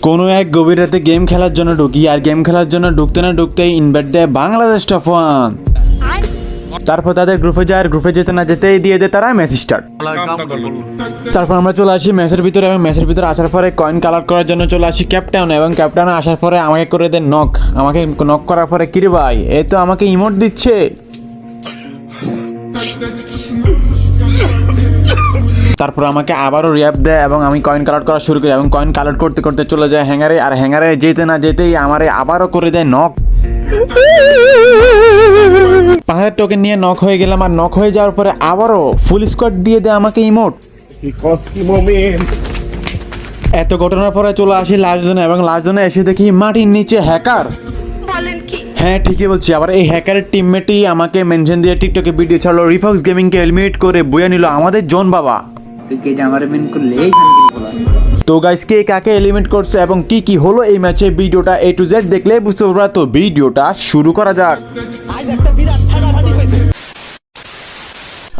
কোনো এক গভীর রাতে গেম খেলার জন্য ঢুকি, আর গেম খেলার জন্য ঢুকতে না ঢুকতেই ইনভাইট দেয় বাংলাদেশ টপ ওয়ান। তারপর তাদের গ্রুপে যায়, আর গ্রুপে যেতে না যেতেই দিয়ে দেয় তারা ম্যাচ স্টার্ট। তারপর আমরা চলে আসি ম্যাচের ভিতরে, এবং ম্যাচের ভিতরে আসার পরে কয়েন কালেক্ট করার জন্য চলে আসি ক্যাপটাউনে, এবং ক্যাপটাউনে আসার পরে আমাকে করে দেয় নক। আমাকে নক করার পরে কিরে ভাই, এই তো আমাকে ইমোট দিচ্ছে। তারপর আমাকে আবারও রিয়াপ দেয় এবং আমি কয়েন কালেক্ট করা শুরু করি, এবং কয়েন কালেক্ট করতে করতে চলে যায় হ্যাঙ্গারে, আর হ্যাঙ্গারে যেতে না যেতেই আমারে আবারও করে দেয় নক। 5000 টোকেন নিয়ে নক হয়ে গেলাম, আর নক হয়ে যাওয়ার পরে আবারও ফুল স্কোয়াড দিয়ে দেয় আমাকে ইমোট। এত ঘটনার পরে চলে আসি লাস্ট জোনে, এবং লাস্ট জোনে এসে দেখি মাটির নিচে হ্যাকার। হ্যাঁ ঠিকই বলছি, আবার এই হ্যাকারের টিমমেটই আমাকে মেনশন দিয়ে টিকটকে ভিডিও ছাড়লো, রিফক্স গেমিংকে এলিমিনেট করে বইয়া নিল আমাদের জন বাবা। তো গাইস, কে কাকে এলিমিনেট করছে এবং কি কি হলো এই ম্যাচে, ভিডিওটা A to Z দেখলে বুঝতে পারবা। তো ভিডিওটা শুরু করা যাক।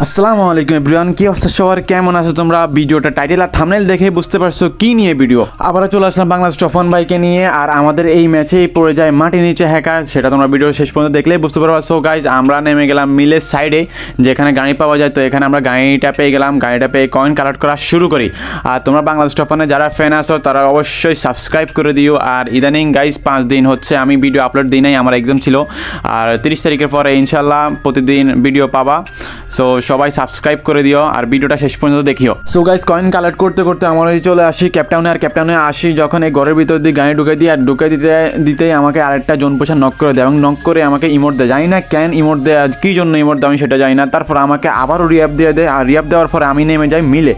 আসসালামু আলাইকুম এভরিওয়ান, কি অবস্থা সবার, কেমন আছো তোমরা? ভিডিওটা টাইটেল আর থাম্বনেল দেখে বুঝতে পারছো কি নিয়ে ভিডিও। আবারও চলে আসলাম বাংলাদেশ টপ ওয়ান বাইকে নিয়ে, আর আমাদের এই ম্যাচেই পড়ে যায় মাটির নিচে হ্যাকার, সেটা তোমরা ভিডিও শেষ পর্যন্ত দেখলেই বুঝতে পারবা। সো গাইজ, আমরা নেমে গেলাম মিলের সাইডে, যেখানে গাড়ি পাওয়া যায়। তো এখানে আমরা গাড়িটা পেয়ে গেলাম, গাড়িটা পেয়ে কয়েন কালেক্ট করা শুরু করি। আর তোমরা বাংলাদেশ টপ ওয়ানে যারা ফ্যান আছো তারা অবশ্যই সাবস্ক্রাইব করে দিও। আর ইদানিং গাইজ 5 দিন হচ্ছে আমি ভিডিও আপলোড দিই নাই, আমার এক্সাম ছিল, আর 30 তারিখের পরে ইনশাল্লাহ প্রতিদিন ভিডিও পাবা। সো সবাই সাবস্ক্রাইব করে দিও আর ভিডিওটা শেষ পর্যন্ত দেখিও। সো গাইজ, কয়েন কালেক্ট করতে করতে আমরা চলে আসি ক্যাপটাউনে, আর ক্যাপটাউনে আসি যখন এই ঘরের ভিতর দিয়ে গাড়ি ঢুকে দিই, আর ঢুকে দিতেই আমাকে আরেকটা জোন পোষা নক করে দেয়, এবং নক করে আমাকে ইমোট দেয়। জানি না কেন ইমোট দেয়, কী জন্য ইমোট দেয় আমি সেটা জানি না। তারপর আমাকে আবারও রিয়াপ দিয়ে দেয়, আর রিয়াপ দেওয়ার পরে আমি নেমে যাই মিলে,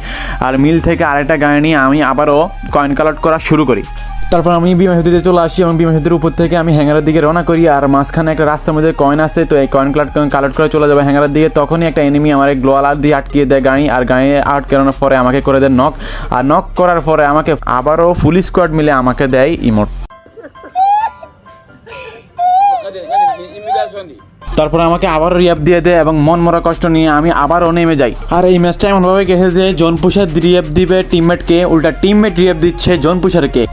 আর মিল থেকে আরেকটা গাড়ি নিয়ে আমি আবারও কয়েন কালেক্ট করা শুরু করি। তারপর আমি বিমা সেতুতে চলে আসি, এবং বিমা সেতুর উপর থেকে আমি হ্যাঙ্গারের দিকে রওনা করি, আর মাঝখানে একটা রাস্তার মধ্যে কয়েন আছে। তো এই কয়েন কালেক্ট করে চলে যাবে হ্যাঙ্গারের দিকে। তখনই একটা এনিমি আমার গ্লোয়াল দিয়ে আটকিয়ে দেয় গাড়ি, আর গাড়ি আটকানোর পরে আমাকে করে দেয় নক, আর নক করার পরে আমাকে আবারও ফুল স্কোয়াড মিলে আমাকে দেয় ইমোট। তারপর আমাকে আবারও রিয়াপ দিয়ে দেয়, এবং মন মরা কষ্ট নিয়ে আমি আবারও নেমে যাই। আর এই ম্যাচটা এমনভাবে গেছে যে জোন পুষার রিয়াপ দিবে টিমমেটকে, উল্টা টিমমেট রিয়াপ দিচ্ছে জোন পুষারকে।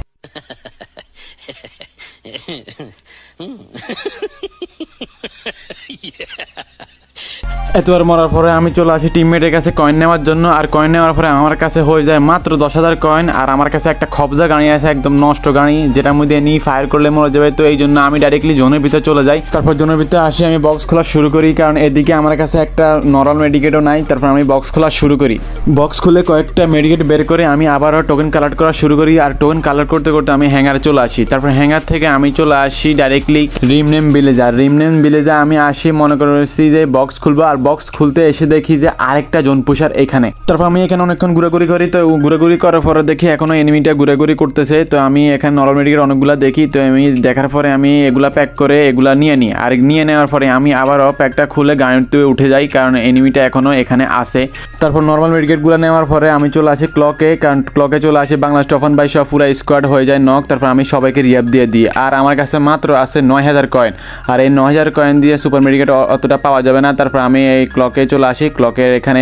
এতবার মরার পরে আমি চলে আসি টিমমেটের কাছে কয়েন নেওয়ার জন্য, আর কয়েন নেওয়ার পরে আমার কাছে হয়ে যায় মাত্র 10,000 কয়েন, আর আমার কাছে একটা খবজা গাড়ি আছে, একদম নষ্ট গাড়ি, যেটার মধ্যে নিয়ে ফায়ার করলে মরে যাবে। তো এই জন্য আমি ডাইরেক্টলি জোনের ভিতরে চলে যাই। তারপর জোনের ভিতরে আসি, আমি বক্স খোলা শুরু করি, কারণ এদিকে আমার কাছে একটা নর্মাল মেডিকেটও নাই। তারপর আমি বক্স খোলা শুরু করি, বক্স খুলে কয়েকটা মেডিকেট বের করে আমি আবারও টোকেন কালেক্ট করা শুরু করি, আর টোকেন কালেক্ট করতে করতে আমি হ্যাঙ্গারে চলে আসি। তারপর হ্যাঙ্গার থেকে আমি চলে আসি ডাইরেক্টলি রিমনেম ভিলেজে, আর রিমনেম ভিলেজে আমি আসি মনে করেছি যে বক্স খুলবো, আর বক্স খুলতে এসে দেখি যে আরেকটা জোন পুষার এখানে। তারপর আমি এখানে অনেকক্ষণ ঘুরাঘুরি করি, তো ঘুরাঘুরি করার পরে দেখি এখনো এনিমিটা ঘুরাঘুরি করতেছে। তো আমি এখানে নরমাল মেডিকেট অনেকগুলো দেখি, তো আমি দেখার পরে আমি এগুলা প্যাক করে এগুলা নিয়ে নিই, আর নিয়ে নেওয়ার পরে আমি আবারও প্যাকটা খুলে গাড়িতে উঠে যাই, কারণ এনিমিটা এখনো এখানে আসে। তারপর নর্মাল মেডিকেটগুলো নেওয়ার পরে আমি চলে আসি ক্লকে, কারণ ক্লকে চলে আসি বাংলাদেশ টপ ওয়ান বাই সব পুরো স্কোয়াড হয়ে যায় নক। তারপর আমি সবাইকে রিয়াপ দিয়ে দিই, আর আমার কাছে মাত্র আছে 9,000 কয়েন, আর এই 9,000 কয়েন দিয়ে সুপার মেডিকেট অতটা পাওয়া যাবে না। তারপর আমি এই ক্লকে চলে আসি, ক্লকের এখানে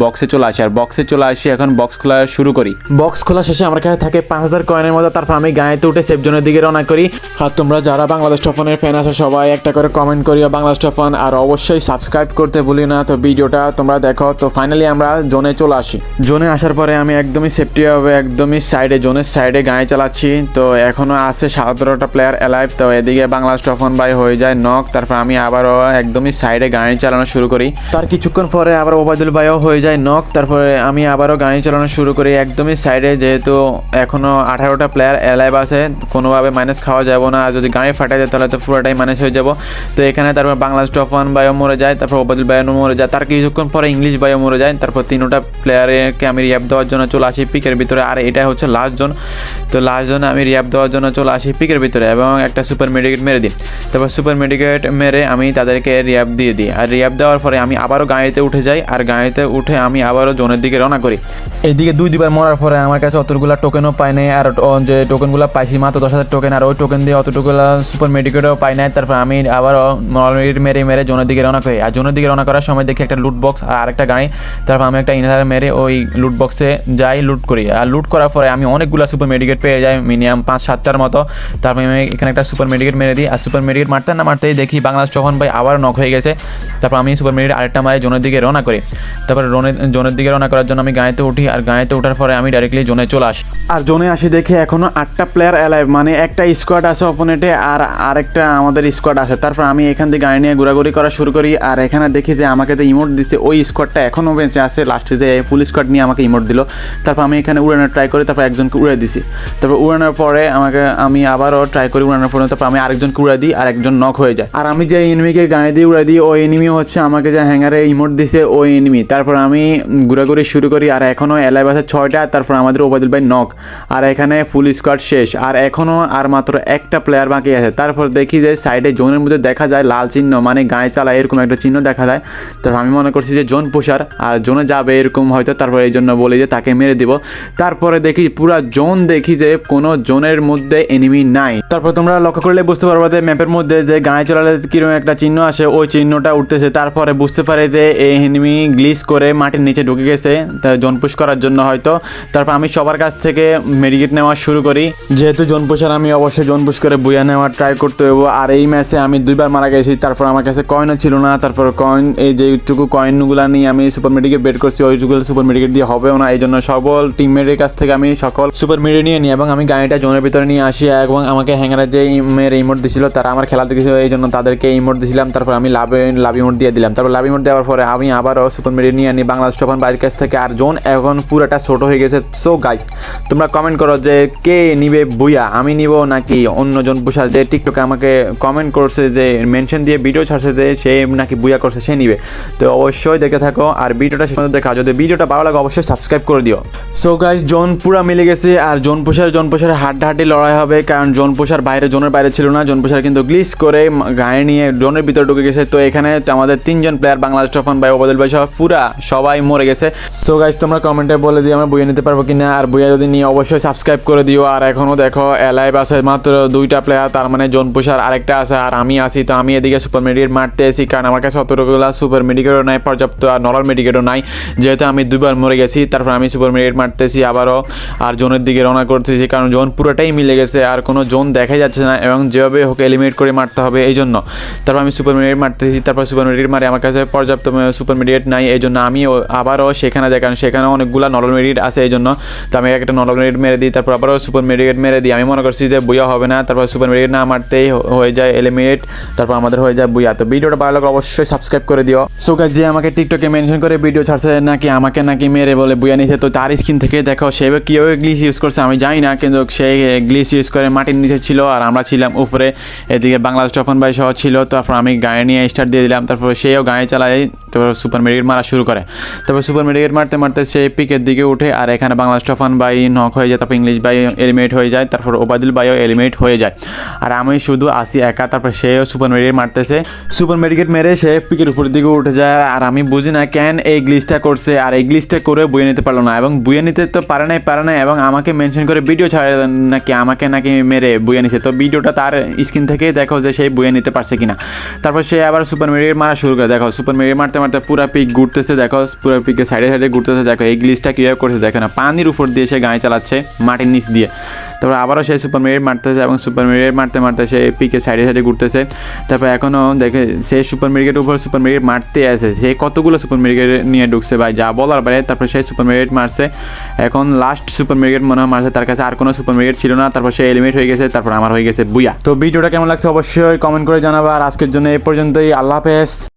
বক্সে চলে আসি, আর বক্সে চলে আসি এখন বক্স খোলা শুরু করি। বক্স খোলা শেষে আমার কাছে থাকে 5,000 কয়েনের মতো। তারপর আমি গাড়িতে উঠে সেফ জোনের দিকে রওনা করি। আর তোমরা যারা বাংলাদেশ টপ ওয়ানের ফ্যান আছো সবাই একটা করে কমেন্ট করিও বাংলাদেশ টপ ওয়ান, আর অবশ্যই সাবস্ক্রাইব করতে ভুলি না। তো ভিডিওটা তোমরা দেখো। তো ফাইনালি আমরা জোনে চলে আসি। জোনে আসার পরে আমি একদমই সেফটি হবে, একদমই সাইডে, জোনের সাইডে গাড়ি চালাচ্ছি। তো এখনো আছে 17টা প্লেয়ার অ্যালাইভ। তো এদিকে বাংলাদেশ টপ ওয়ান বাই হয়ে যায় নক। তারপর আমি আবারও একদমই সাইডে গাড়ি চালানো শুরু করি। তার কিছুক্ষণ পরে আবার ওবায়দুল ভাইও হয়ে যায় নক। তারপরে আমি আবারও গাড়ি চালানো শুরু করি একদমই সাইডে, যেহেতু এখনও 18টা প্লেয়ার অ্যালাইভ আছে, কোনোভাবে মাইনাস খাওয়া যাবো না। আর যদি গাড়ি ফাটাই যায় তাহলে তো পুরোটাই মাইনাস হয়ে যাব। তো এখানে তারপর বাংলাদেশ টপ ওয়ান ভাইও মরে যায়, তারপর ওবায়দুল ভাইও মরে যায়, তার কিছুক্ষণ পরে ইংলিশ ভাইও মরে যায়। তারপর 3টা প্লেয়ারকে আমি রিয়াপ দেওয়ার জন্য চলে আসি পিকের ভিতরে, আর এটা হচ্ছে লাস্ট জোন। তো লাস্ট জোনে আমি রিয়াপ দেওয়ার জন্য চলে আসি পিকের ভিতরে, এবং একটা সুপার মেডিকেট মেরে দিই। তারপর সুপার মেডিকেট মেরে আমি তাদেরকে রিয়াপ দিয়ে দিই, আর রিয়াপ দেওয়ার পরে আমি আবারও গাড়িতে উঠে যাই, আর গাড়িতে উঠে আমি আবারও জোনের দিকে রওনা করি। এইদিকে দুইবার মরার পরে আমার কাছে অতগুলো টোকেনও পাই নাই, আর যে টোকেনগুলো পাইছি মাত্র 10,000 টোকেন, আর ওই টোকেন দিয়ে অতটুকুলা সুপার মেডিকেটও পাই নাই। তারপর আমি আবারও মেরে জোনের দিকে রওনা করি, আর জোনের দিকে রওনা করার সময় দেখি একটা লুট বক্স আর আরেকটা গাড়ি। তারপর আমি একটা ইনহেলার মেরে ওই লুট বক্সে যাই, লুট করি। আর লুট করার পরে আমি অনেকগুলো সুপার মেডিকেট পেয়ে যাই, মিনিমাম 5-7টার মতো। তারপর আমি এখানে একটা সুপার মেডিকেট মেরে দিই, আর সুপার মেডিকেট মারতে না মারতেই দেখি বাংলাদেশ তখন ভাই আবার নক হয়ে গেছে। তারপর আমি সুপার মেডিকেট আরেকটা মারে জোনের দিকে রওনা করি। তারপর জোনের দিকে রওনা করার জন্য আমি গাড়িতে উঠি, আর গাড়িতে ওঠার পরে আমি ডাইরেক্টলি জোনে চলে আসি। আর জোনে আসি দেখে এখনো 8টা প্লেয়ার অ্যালাইভ, মানে একটা স্কোয়াড আছে অপোনেন্টে আর আরেকটা আমাদের স্কোয়াড আছে। তারপর আমি এখান থেকে গাড়ি নিয়ে ঘোরাঘুরি করা শুরু করি, আর এখানে দেখি যে আমাকে তো ইমোট দিছে, ওই স্কোয়াডটা এখনও বেঁচে আছে। লাস্টে যে ফুল স্কোয়াড নিয়ে আমাকে ইমোট দিল। তারপর আমি এখানে উড়ানোর ট্রাই করি, তারপর একজনকে উড়ে দিছি। তারপর উড়ানোর পরে আমি আবারও ট্রাই করি উড়ানোর পরে, তারপর আমি আরেকজনকে উড়ে দিই, আর একজন নক হয়ে যায়। আর আমি যে এনিমিকে গাড়ি দিয়ে উড়ে দিই, ওই এনিমি হচ্ছে আমাকে যে হ্যাঙ্গারে ইমোট দিছে ওই এনিমি। তারপর আমি ঘোরাঘুরি শুরু করি, আর এখনও অ্যালাইভ আছে 6টা। তারপর আমাদের ওবায়দুল ভাই নক, আর এখানে ফুল স্কোয়াড শেষ, আর এখনও আর মাত্র একটা প্লেয়ার বাকি আছে। তারপর দেখি যে সাইডে জোনের মধ্যে দেখা যায় লাল চিহ্ন, মানে গাড়ি চালায় এরকম একটা চিহ্ন দেখা যায়। তারপর আমি মনে করছি যে জোন পুষার আর জোনে যাবে এরকম হয়তো, তারপর এই জন্য বলি যে তাকে মেরে দিব। তারপরে দেখি পুরা জোন, দেখি যে কোনো জোনের মধ্যে এনিমি নাই। তারপর তোমরা লক্ষ্য করলে বুঝতে পারবে যে ম্যাপের মধ্যে যে গাড়ি চালালে কিরকম একটা চিহ্ন আসে, ওই চিহ্নটা উঠতেছে। তারপরে বুঝতে পারে যে এই এনিমি গ্লিচ করে মাটির নিচে ঢুকে গেছে, তা জোন পুশ করার জন্য হয়তো। তারপর আমি সবার কাছ থেকে মেডিকেট নেওয়া শুরু করি, যেহেতু জোন পুষার আমি অবশ্যই জোন পুশ করে বুয়া নেওয়ার ট্রাই করতে হবো। আর এই ম্যাচে আমি 2বার মারা গেছি। তারপর আমার কাছে কয়েনও ছিল না। তারপর কয়েন, এই যেটুকু কয়েনগুলো নিয়ে আমি সুপার মেডিকেট বের করছি, ওইটুকু সুপার মেডিকেট দিয়ে হবেও না। এই জন্য সকল টিমমেটের কাছ থেকে আমি সকল সুপার মেডিকেট নিয়ে নিই এবং আমি গাড়িটা জোনের ভিতরে নিয়ে আসি। এবং আমাকে হ্যাঙ্গারে যে মেয়ের ইমোট দিছিল তারা আমার খেলা দেখেছিল, এই জন্য তাদেরকে ইমোট দিয়েছিলাম। তারপর আমি লাভ ইমোট দিয়ে দিলাম। তারপর লাভ ইমোট দেওয়ার পরে আমি আবারও সুপার মেডিকেট নিয়ে আনি বাংলাদেশ তখন বাইরের কাছ থেকে। আর জোন এখন পুরোটা ছোট হয়ে গেছে। সো গাইস, তোমরা কমেন্ট করো যে কে নিবে বুয়া, আমি নিব নাকি অন্য জন পুষার। যে টিকটকে আমাকে কমেন্ট করছে, যে মেনশন দিয়ে ভিডিও ছাড়ছে যে সে নাকি বুয়া করছে, সে নিবে। তো অবশ্যই দেখে থাকো, আর ভিডিওটা শেষ পর্যন্ত দেখা। যদি ভিডিওটা ভালো লাগে অবশ্যই সাবস্ক্রাইব করে দিও। সো গাইস, জোন পুরা মিলে গেছে, আর জোন পুষার হাড্ডাহাড্ডি লড়াই হবে, কারণ জোন পুষার জোনের বাইরে ছিল না। জোন পুষার কিন্তু গ্লিচ করে গায়ে নিয়ে জোনের ভিতরে ঢুকে গেছে। তো এখানে আমাদের 3জন প্লেয়ার বাংলাদেশ তখন ভাই, ওবায়দুল ভাই সহ পুরা সবাই মরে গেছে। সো গাইস, তোমরা কমেন্টে বলে দিও আমরা বুয়া নিতে পারবো কিনা, আর বুয়া যদি নিয়ে অবশ্যই সাবস্ক্রাইব করে দিও। আর এখনও দেখো অ্যালাইভ আছে মাত্র 2টা প্লেয়ার, তার মানে জোন পুষার আরেকটা আছে আর আমি আছি। তো আমি এদিকে সুপার মেডিকেট মারতে এসি, কারণ আমার কাছে অতটুকুলা সুপার মেডিকেটও নাই পর্যাপ্ত, আর নর্মাল মেডিকেটও নাই, যেহেতু আমি 2বার মরে গেছি। তারপর আমি সুপার মেডিকেট মারতেছি আবারও, আর জোনের দিকে রওনা করতেছি, কারণ জোন পুরোটাই মিলে গেছে, আর কোনো জোন দেখাই যাচ্ছে না, এবং যেভাবে হোক এলিমিনেট করে মারতে হবে এই জন্য। তারপর আমি সুপার মেডিকেট মারতেছি, তারপর সুপার মেডিকেট মারে আমার কাছে পর্যাপ্ত সুপার মেডিকেট নাই, এই জন্য আমি আবারও সেখানে যাই, কারণ সেখানে অনেকগুলো নর্মাল মেডিকেট আছে এই জন্য। তো আমি একটা নর্মাল মেডিকেট মেরে দিই, তারপর আবারও সুপার মেডিকেট মেরে দিই। আমি মনে করছি যে বুয়া হবে না, তারপর সুপার মেডিকেট না মারতেই হয়ে যায় এলিমিনেট, তারপর আমাদের হয়ে যায় বুয়া। তো ভিডিওটা ভালো লাগলে অবশ্যই সাবস্ক্রাইব করে দিও। সো গাইস, যে আমাকে টিকটকে মেনশন করে ভিডিও ছাড়ছে নাকি আমাকে নাকি মেরে বলে বুয়া নিছে, তো তার স্ক্রিন থেকে দেখো সে কীভাবে গ্লিচ ইউজ করছে আমি জানি না, কিন্তু সে গ্লিচ ইউজ করে মাটির নিচে ছিল আর আমরা ছিলাম উপরে। এদিকে বাংলাদেশ তখন ভাই সহ ছিল। তারপর আমি গাড়ি নিয়ে স্টার্ট দিয়ে দিলাম, তারপর সেও গাড়ি চালায়, তারপর সুপার মেডিকেট মারা শুরু করে। তারপর সুপার মেডিকেট মারতে মারতে সে পিকের দিকে উঠে, আর এখানে বাংলাদেশ তখন ভাই নক হয়ে যায়, তারপর ইংলিশ ভাই এলিমিনেট হয়ে যায়, তারপর ওবায়দুল ভাইও এলিমিনেট হয়ে যায়, আর আমি শুধু আসি একা। তারপর সেও সুপার মেডিকেট মারতেছে, সুপার মেডিকেট মেরে সে পিকের উপরের দিকে উঠে যায়। আর আমি বুঝি না কেন এই গ্লিচটা করছে, আর এই গ্লিচটা করে বুয়ে নিতে পারলো না, এবং বুয়ে নিতে তো পারে নাই, এবং আমাকে মেনশন করে ভিডিও ছাড়ে নাকি আমাকে নাকি মেরে বুয়ে নিছে। তো ভিডিওটা তার স্ক্রিন থেকেই দেখো যে সেই বুয়ে নিতে পারছে কিনা। তারপর সে আবার সুপার মেডিকেট মারা শুরু করে। দেখো সুপার মেডিকেট মারতে মারতে পুরো পিক ঘুরতেছে, দেখো পুরো পিকের সাইডে সাইডে ঘুরতেছে। দেখো এই গ্লিচটা কীভাবে করছে, দেখো না, পানির উপর দিয়ে সে গাড়ি চালাচ্ছে মাটির নিচ দিয়ে। তারপর আবারও সেই সুপার মেডিকেট মারতেছে, এবং সুপার মেডিকেট মারতে মারতে সে পিকের সাইডে সাইডে ঘুরতেছে। তারপর এখনও দেখে সে সুপার মেডিকেটের উপর সুপার মেডিকেট মারতে আসে, সে কতগুলো সুপার মেডিকেট নিয়ে ঢুকছে ভাই, যা বলার বাইরে। তারপর সেই সুপার মেডিকেট মারছে, এখন লাস্ট সুপার মেডিকেট মনে হয় মারছে, তার কাছে আর কোনো সুপার মেডিকেট ছিল না। তারপর সে এলিমিনেট হয়ে গেছে, তারপর আমার হয়ে গেছে বুয়া। তো ভিডিওটা কেমন লাগছে অবশ্যই কমেন্ট করে জানাবা, আর আজকের জন্য এই পর্যন্তই। আল্লাহ হাফেজ।